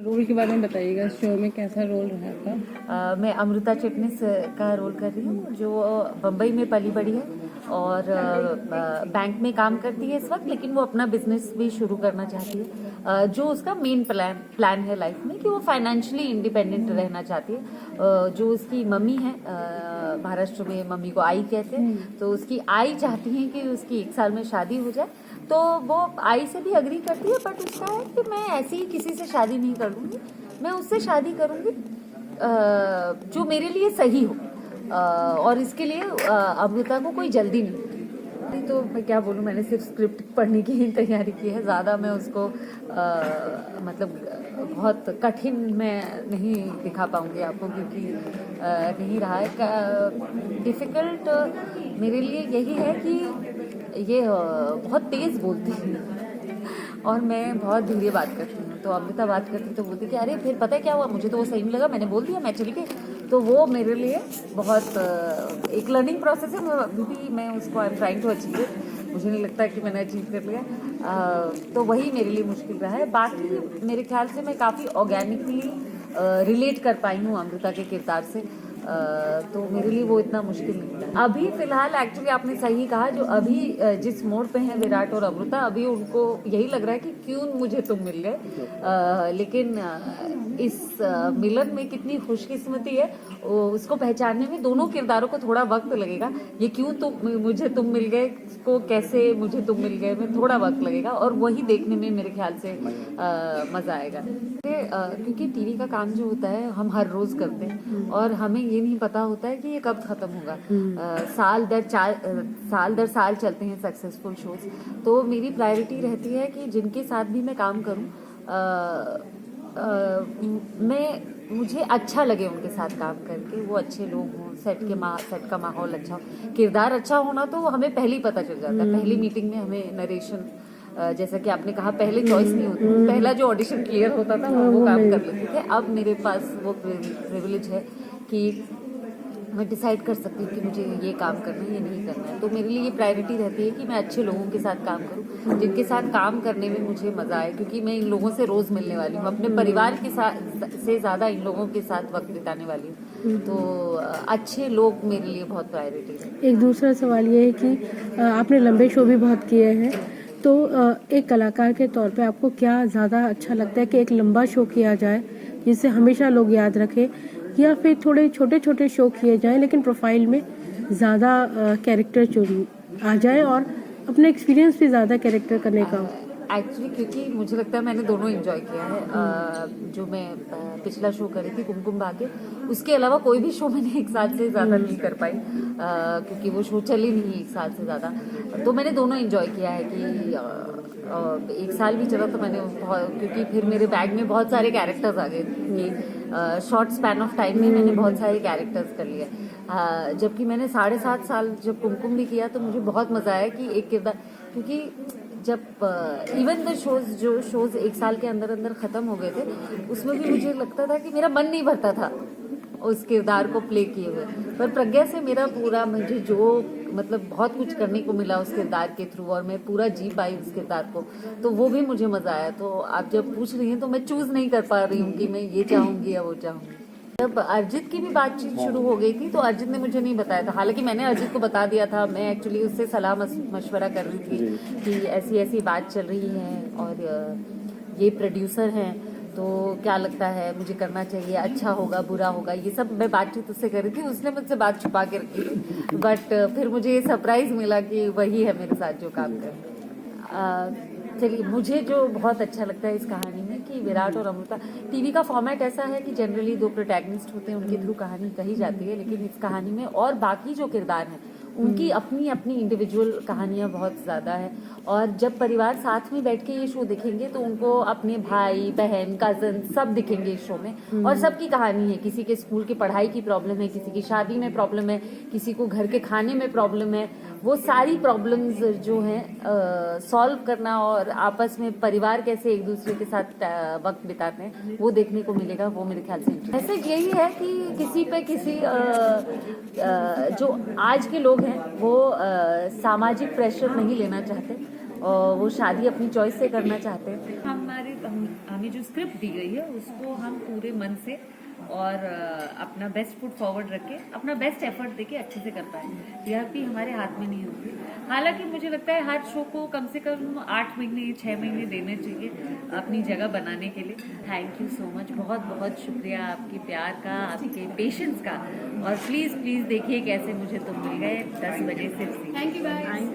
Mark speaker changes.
Speaker 1: Role के बारे में बताइएगा, शो में कैसा रोल रहा आपका?
Speaker 2: मैं अमृता चिटनिस का रोल कर रही हूँ, जो बम्बई में पली बड़ी है और बैंक में काम करती है इस वक्त, लेकिन वो अपना बिजनेस भी शुरू करना चाहती है। जो उसका मेन प्लान है लाइफ में कि वो फाइनेंशियली इंडिपेंडेंट रहना चाहती है। जो उसकी मम्मी है, महाराष्ट्र में मम्मी को आई कहते हैं, तो उसकी आई चाहती है कि उसकी 1 साल में शादी हो जाए, तो वो आई से भी अग्री करती है। बट उसका है कि मैं ऐसे ही किसी से शादी नहीं करूँगी, मैं उससे शादी करूँगी जो मेरे लिए सही हो, और इसके लिए अमृता को कोई जल्दी नहीं। तो मैं क्या बोलूँ, मैंने सिर्फ स्क्रिप्ट पढ़ने की ही तैयारी की है, ज़्यादा मैं उसको मतलब बहुत कठिन मैं नहीं दिखा पाऊँगी आपको, क्योंकि नहीं रहा है। डिफ़िकल्ट मेरे लिए यही है कि ये बहुत तेज़ बोलती है और मैं बहुत धीरे बात करती हूँ। तो अमृता बात करती तो बोलती कि अरे फिर पता है क्या हुआ, मुझे तो वो सही नहीं लगा, मैंने बोल दिया, मैं चली गई। तो वो मेरे लिए बहुत एक लर्निंग प्रोसेस है। अभी भी मैं उसको I am trying to achieve it, मुझे नहीं लगता कि मैंने अचीव कर लिया। तो वही मेरे लिए मुश्किल रहा है। बाकी मेरे ख्याल से मैं काफ़ी ऑर्गेनिकली रिलेट कर पाई हूँ अमृता के किरदार से, तो मेरे लिए वो इतना मुश्किल नहीं था। अभी फिलहाल एक्चुअली आपने सही कहा, जो अभी जिस मोड़ पे हैं विराट और अमृता, अभी उनको यही लग रहा है कि क्यों मुझे तुम मिल गए। लेकिन इस मिलन में कितनी खुशकिस्मती है उसको पहचानने में दोनों किरदारों को थोड़ा वक्त लगेगा। ये क्यों मुझे तुम मिल गए को कैसे मुझे तुम मिल गए में थोड़ा वक्त लगेगा, और वही देखने में मेरे ख्याल से मज़ा आएगा। क्योंकि टीवी का काम जो होता है हम हर रोज़ करते हैं और हमें ये नहीं पता होता है कि ये कब ख़त्म होगा। साल दर साल चलते हैं सक्सेसफुल शोज। तो मेरी प्रायोरिटी रहती है कि जिनके साथ भी मैं काम करूं, मुझे अच्छा लगे उनके साथ काम करके, वो अच्छे लोग हों, सेट का माहौल अच्छा हो, किरदार अच्छा होना तो हमें पहले ही पता चल जाता है। पहली मीटिंग में हमें नरेशन, जैसा कि आपने कहा, पहले चॉइस नहीं होती, पहला जो ऑडिशन क्लियर होता था वो काम कर लेते थे। अब मेरे पास वो प्रिविलेज है कि मैं डिसाइड कर सकती हूँ कि मुझे ये काम करना है, ये नहीं करना है। तो मेरे लिए ये प्रायोरिटी रहती है कि मैं अच्छे लोगों के साथ काम करूँ, जिनके साथ काम करने में मुझे मज़ा आए, क्योंकि मैं इन लोगों से रोज़ मिलने वाली हूँ, अपने परिवार के साथ से ज़्यादा इन लोगों के साथ वक्त बिताने वाली हूँ। तो अच्छे लोग मेरे लिए बहुत प्रायोरिटी है।
Speaker 1: एक दूसरा सवाल ये है कि आपने लंबे शो भी बहुत किए हैं, तो एक कलाकार के तौर पे आपको क्या ज़्यादा अच्छा लगता है कि एक लंबा शो किया जाए जिससे हमेशा लोग याद रखें, या फिर थोड़े छोटे छोटे शो किए जाएं लेकिन प्रोफाइल में ज़्यादा कैरेक्टर चुन आ जाए और अपना एक्सपीरियंस भी ज़्यादा कैरेक्टर करने का?
Speaker 2: एक्चुअली क्योंकि मुझे लगता है मैंने दोनों एंजॉय किया है। जो मैं पिछला शो करी थी कुमकुम भाग्य, उसके अलावा कोई भी शो मैंने 1 साल से ज़्यादा नहीं कर पाई, क्योंकि वो शो चली नहीं 1 साल से ज़्यादा। तो मैंने दोनों एंजॉय किया है कि 1 साल भी चला तो मैंने क्योंकि फिर मेरे बैग में बहुत सारे कैरेक्टर्स आ गए कि शॉर्ट स्पैन ऑफ टाइम में मैंने बहुत सारे कैरेक्टर्स कर लिए। जबकि मैंने 7.5 साल जब कुमकुम भी किया तो मुझे बहुत मज़ा आया कि एक किरदार, क्योंकि जब इवन द जो शोज 1 साल के अंदर अंदर ख़त्म हो गए थे, उसमें भी मुझे लगता था कि मेरा मन नहीं भरता था उस किरदार को प्ले किए हुए। पर प्रज्ञा से मेरा पूरा, मुझे जो मतलब बहुत कुछ करने को मिला उस किरदार के थ्रू, और मैं पूरा जी पाई उस किरदार को, तो वो भी मुझे मज़ा आया। तो आप जब पूछ रही हैं तो मैं चूज़ नहीं कर पा रही हूँ कि मैं ये चाहूँगी या वो चाहूँगी। जब अर्जित की भी बातचीत शुरू हो गई थी तो अर्जित ने मुझे नहीं बताया था, हालांकि मैंने अर्जित को बता दिया था। मैं एक्चुअली उससे सलाह मशवरा कर रही थी कि ऐसी ऐसी बात चल रही है और ये प्रोड्यूसर हैं, तो क्या लगता है मुझे करना चाहिए, अच्छा होगा बुरा होगा, ये सब मैं बातचीत उससे कर रही थी। उसने मुझसे बात छुपा के रखी थी, बट फिर मुझे ये सरप्राइज़ मिला कि वही है मेरे साथ जो काम कर। चलिए, मुझे जो बहुत अच्छा लगता है इस कहानी में कि विराट और अमृता, टीवी का फॉर्मेट ऐसा है कि जनरली 2 प्रोटैगनिस्ट होते हैं, उनके थ्रू कहानी कही जाती है, लेकिन इस कहानी में और बाकी जो किरदार हैं उनकी अपनी अपनी इंडिविजुअल कहानियाँ बहुत ज़्यादा है। और जब परिवार साथ में बैठ के ये शो देखेंगे तो उनको अपने भाई बहन कज़न सब दिखेंगे इस शो में, और सबकी कहानी है। किसी के स्कूल की पढ़ाई की प्रॉब्लम है, किसी की शादी में प्रॉब्लम है, किसी को घर के खाने में प्रॉब्लम है। वो सारी प्रॉब्लम्स जो हैं सॉल्व करना और आपस में परिवार कैसे एक दूसरे के साथ वक्त बिताते हैं वो देखने को मिलेगा। वो मेरे ख्याल से ऐसे यही है कि किसी पे किसी जो आज के लोग हैं वो सामाजिक प्रेशर नहीं लेना चाहते और वो शादी अपनी चॉइस से करना चाहते हैं। हमें जो स्क्रिप्ट दी गई है उसको हम पूरे मन से और अपना बेस्ट फुट फॉरवर्ड रख के अपना बेस्ट एफर्ट देके अच्छे से कर पाए। टीआरपी हमारे हाथ में नहीं होती। हालांकि मुझे लगता है हर शो को कम से कम 8 महीने 6 महीने देने चाहिए अपनी जगह बनाने के लिए। थैंक यू सो मच, बहुत बहुत शुक्रिया आपके प्यार का, आपके पेशेंस का। और प्लीज़ प्लीज़ देखिए कैसे मुझे तुम मिल गए 10 बजे से।
Speaker 3: Thank you guys.